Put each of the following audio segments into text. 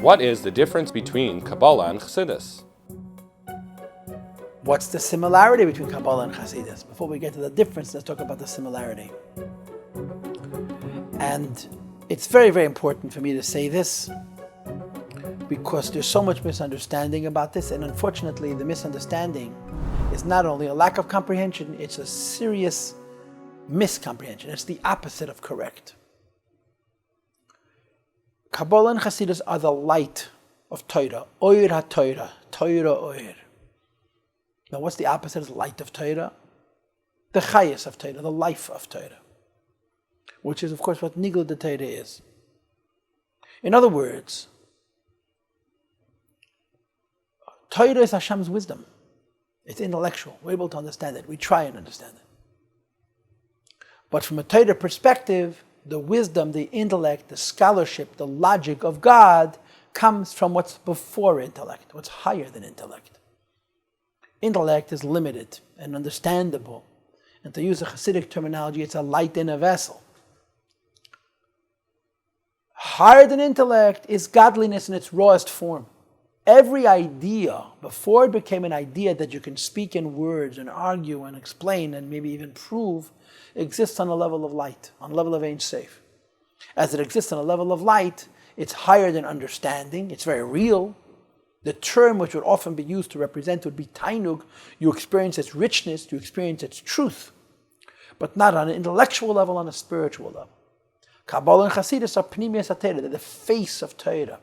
What is the difference between Kabbalah and Chassidus? What's the similarity between Kabbalah and Chassidus? Before we get to the difference, let's talk about the similarity. And it's very, very important for me to say this because there's so much misunderstanding about this, and unfortunately the misunderstanding is not only a lack of comprehension, it's a serious miscomprehension. It's the opposite of correct. Kabbalah and Chassidus are the light of Torah, Oir HaTorah, Torah Oir. Now what's the opposite of the light of Torah? The chayas of Torah, the life of Torah, which is of course what Nigla de Torah is. In other words, Torah is Hashem's wisdom. It's intellectual. We're able to understand it. We try and understand it. But from a Torah perspective, the wisdom, the intellect, the scholarship, the logic of God comes from what's before intellect, what's higher than intellect. Intellect is limited and understandable. And to use a Hasidic terminology, it's a light in a vessel. Higher than intellect is godliness in its rawest form. Every idea, before it became an idea that you can speak in words and argue and explain and maybe even prove, exists on a level of light, on a level of Ein Sof. As it exists on a level of light, it's higher than understanding, it's very real. The term which would often be used to represent would be tainug. You experience its richness, you experience its truth, but not on an intellectual level, on a spiritual level. Kabbalah and Chassidus are pnimiyas HaTorah, they're the face of Torah.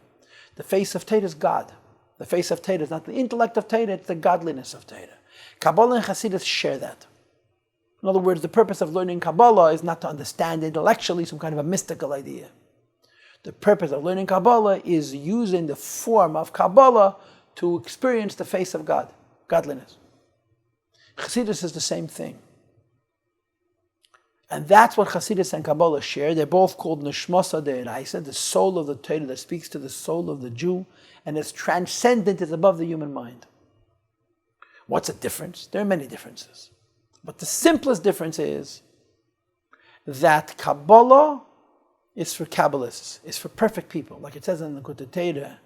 The face of Torah is God. The face of Torah is not the intellect of Torah, it's the godliness of Torah. Kabbalah and Chassidus share that. In other words, the purpose of learning Kabbalah is not to understand intellectually some kind of a mystical idea. The purpose of learning Kabbalah is using the form of Kabbalah to experience the face of God, godliness. Chassidus is the same thing. And that's what Chassidus and Kabbalah share. They're both called Neshmasa De'eraisa, the soul of the Torah that speaks to the soul of the Jew, and is transcendent, is above the human mind. What's the difference? There are many differences. But the simplest difference is that Kabbalah is for Kabbalists, is for perfect people. Like it says in the Torah,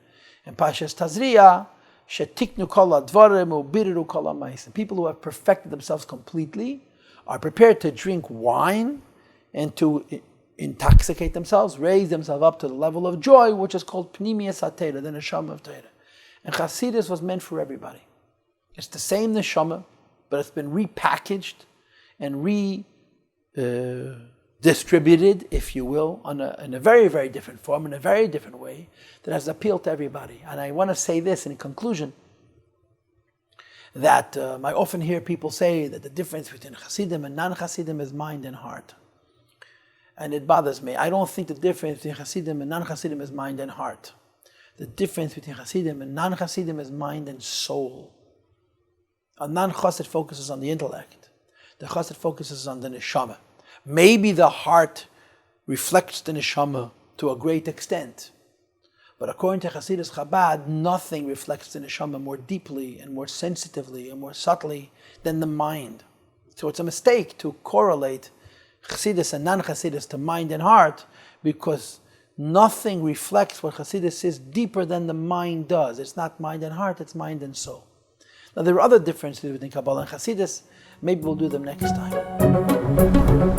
in Pashas Tazria, Shetiknu kol hadvarim ubiru kol hama'asim. People who have perfected themselves completely are prepared to drink wine and to intoxicate themselves, raise themselves up to the level of joy, which is called Pnimiyas HaTorah, the neshama of Torah. And Chassidus was meant for everybody. It's the same neshama, but it's been repackaged and distributed, if you will, in a very, very different form, in a very different way, that has appealed to everybody. And I want to say this in conclusion, that I often hear people say that the difference between Hasidim and non-Hasidim is mind and heart. And it bothers me. I don't think the difference between Hasidim and non-Hasidim is mind and heart. The difference between Hasidim and non-Hasidim is mind and soul. A non-Chassid focuses on the intellect. The Chassid focuses on the neshama. Maybe the heart reflects the neshama to a great extent. But according to Hasidus Chabad, nothing reflects the neshama more deeply and more sensitively and more subtly than the mind. So it's a mistake to correlate Hasidus and non-Hasidus to mind and heart, because nothing reflects what Hasidus is deeper than the mind does. It's not mind and heart, it's mind and soul. Now there are other differences between Kabbalah and Hasidus. Maybe we'll do them next time.